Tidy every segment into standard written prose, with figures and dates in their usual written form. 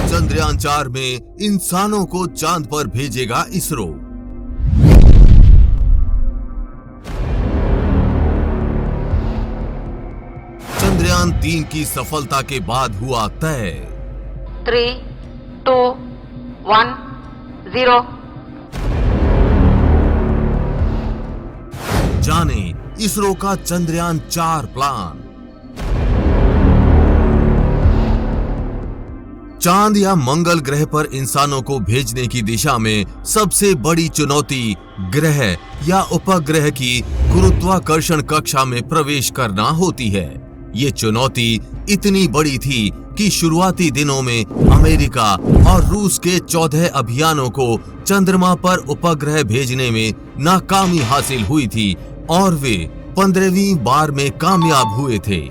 चंद्रयान 4 में इंसानों को चांद पर भेजेगा इसरो। चंद्रयान 3 की सफलता के बाद हुआ तय। 3, 2, 1, 0। जाने इसरो का चंद्रयान 4 प्लान। चांद या मंगल ग्रह पर इंसानों को भेजने की दिशा में सबसे बड़ी चुनौती ग्रह या उपग्रह की गुरुत्वाकर्षण कक्षा में प्रवेश करना होती है। ये चुनौती इतनी बड़ी थी कि शुरुआती दिनों में अमेरिका और रूस के 14 अभियानों को चंद्रमा पर उपग्रह भेजने में नाकामी हासिल हुई थी और वे 15वीं बार में कामयाब हुए थे।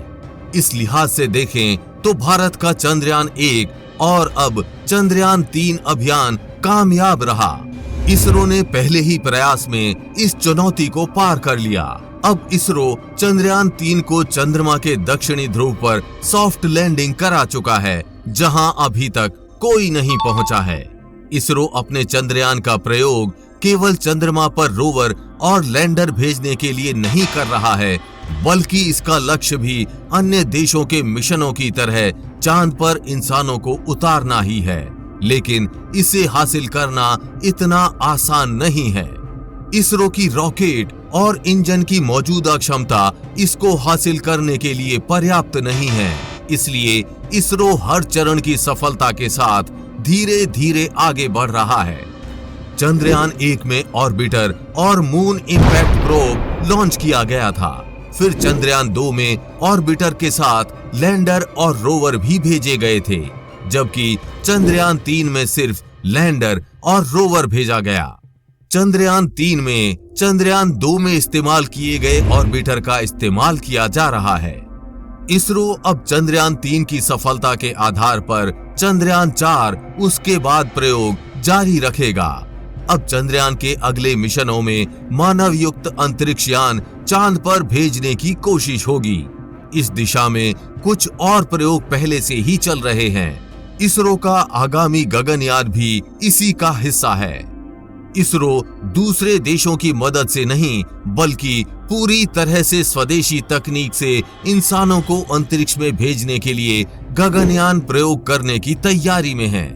इस लिहाज से देखें तो भारत का चंद्रयान 1 और अब चंद्रयान 3 अभियान कामयाब रहा। इसरो ने पहले ही प्रयास में इस चुनौती को पार कर लिया। अब इसरो चंद्रयान 3 को चंद्रमा के दक्षिणी ध्रुव पर सॉफ्ट लैंडिंग करा चुका है, जहां अभी तक कोई नहीं पहुंचा है। इसरो अपने चंद्रयान का प्रयोग केवल चंद्रमा पर रोवर और लैंडर भेजने के लिए नहीं कर रहा है, बल्कि इसका लक्ष्य भी अन्य देशों के मिशनों की तरह चांद पर इंसानों को उतारना ही है। लेकिन इसे हासिल करना इतना आसान नहीं है। इसरो की रॉकेट और इंजन की मौजूदा क्षमता इसको हासिल करने के लिए पर्याप्त नहीं है। इसलिए इसरो हर चरण की सफलता के साथ धीरे धीरे आगे बढ़ रहा है। चंद्रयान 1 में ऑर्बिटर और मून इंपैक्ट प्रोब लॉन्च किया गया था। फिर चंद्रयान 2 में ऑर्बिटर के साथ लैंडर और रोवर भी भेजे गए थे, जबकि चंद्रयान 3 में सिर्फ लैंडर और रोवर भेजा गया। चंद्रयान 3 में चंद्रयान 2 में इस्तेमाल किए गए ऑर्बिटर का इस्तेमाल किया जा रहा है। इसरो अब चंद्रयान 3 की सफलता के आधार पर चंद्रयान 4 उसके बाद प्रयोग जारी रखेगा। अब चंद्रयान के अगले मिशनों में मानव युक्त अंतरिक्ष यान चांद पर भेजने की कोशिश होगी। इस दिशा में कुछ और प्रयोग पहले से ही चल रहे हैं। इसरो का आगामी गगनयान भी इसी का हिस्सा है। इसरो दूसरे देशों की मदद से नहीं, बल्कि पूरी तरह से स्वदेशी तकनीक से इंसानों को अंतरिक्ष में भेजने के लिए गगनयान प्रयोग करने की तैयारी में है।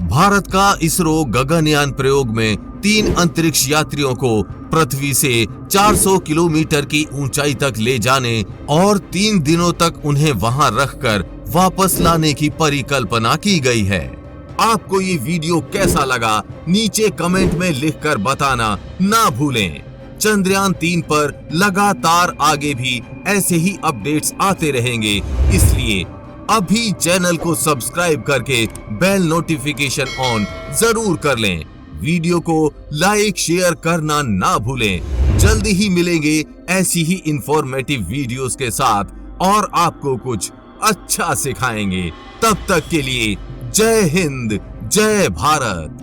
भारत का इसरो गगनयान प्रयोग में 3 अंतरिक्ष यात्रियों को पृथ्वी से 400 किलोमीटर की ऊंचाई तक ले जाने और 3 दिनों तक उन्हें वहां रखकर वापस लाने की परिकल्पना की गई है। आपको ये वीडियो कैसा लगा, नीचे कमेंट में लिखकर बताना ना भूलें। चंद्रयान 3 पर लगातार आगे भी ऐसे ही अपडेट्स आते रहेंगे, इसलिए अभी चैनल को सब्सक्राइब करके बेल नोटिफिकेशन ऑन जरूर कर लें। वीडियो को लाइक शेयर करना ना भूलें। जल्दी ही मिलेंगे ऐसी ही इंफॉर्मेटिव वीडियोस के साथ और आपको कुछ अच्छा सिखाएंगे। तब तक के लिए जय हिंद, जय भारत।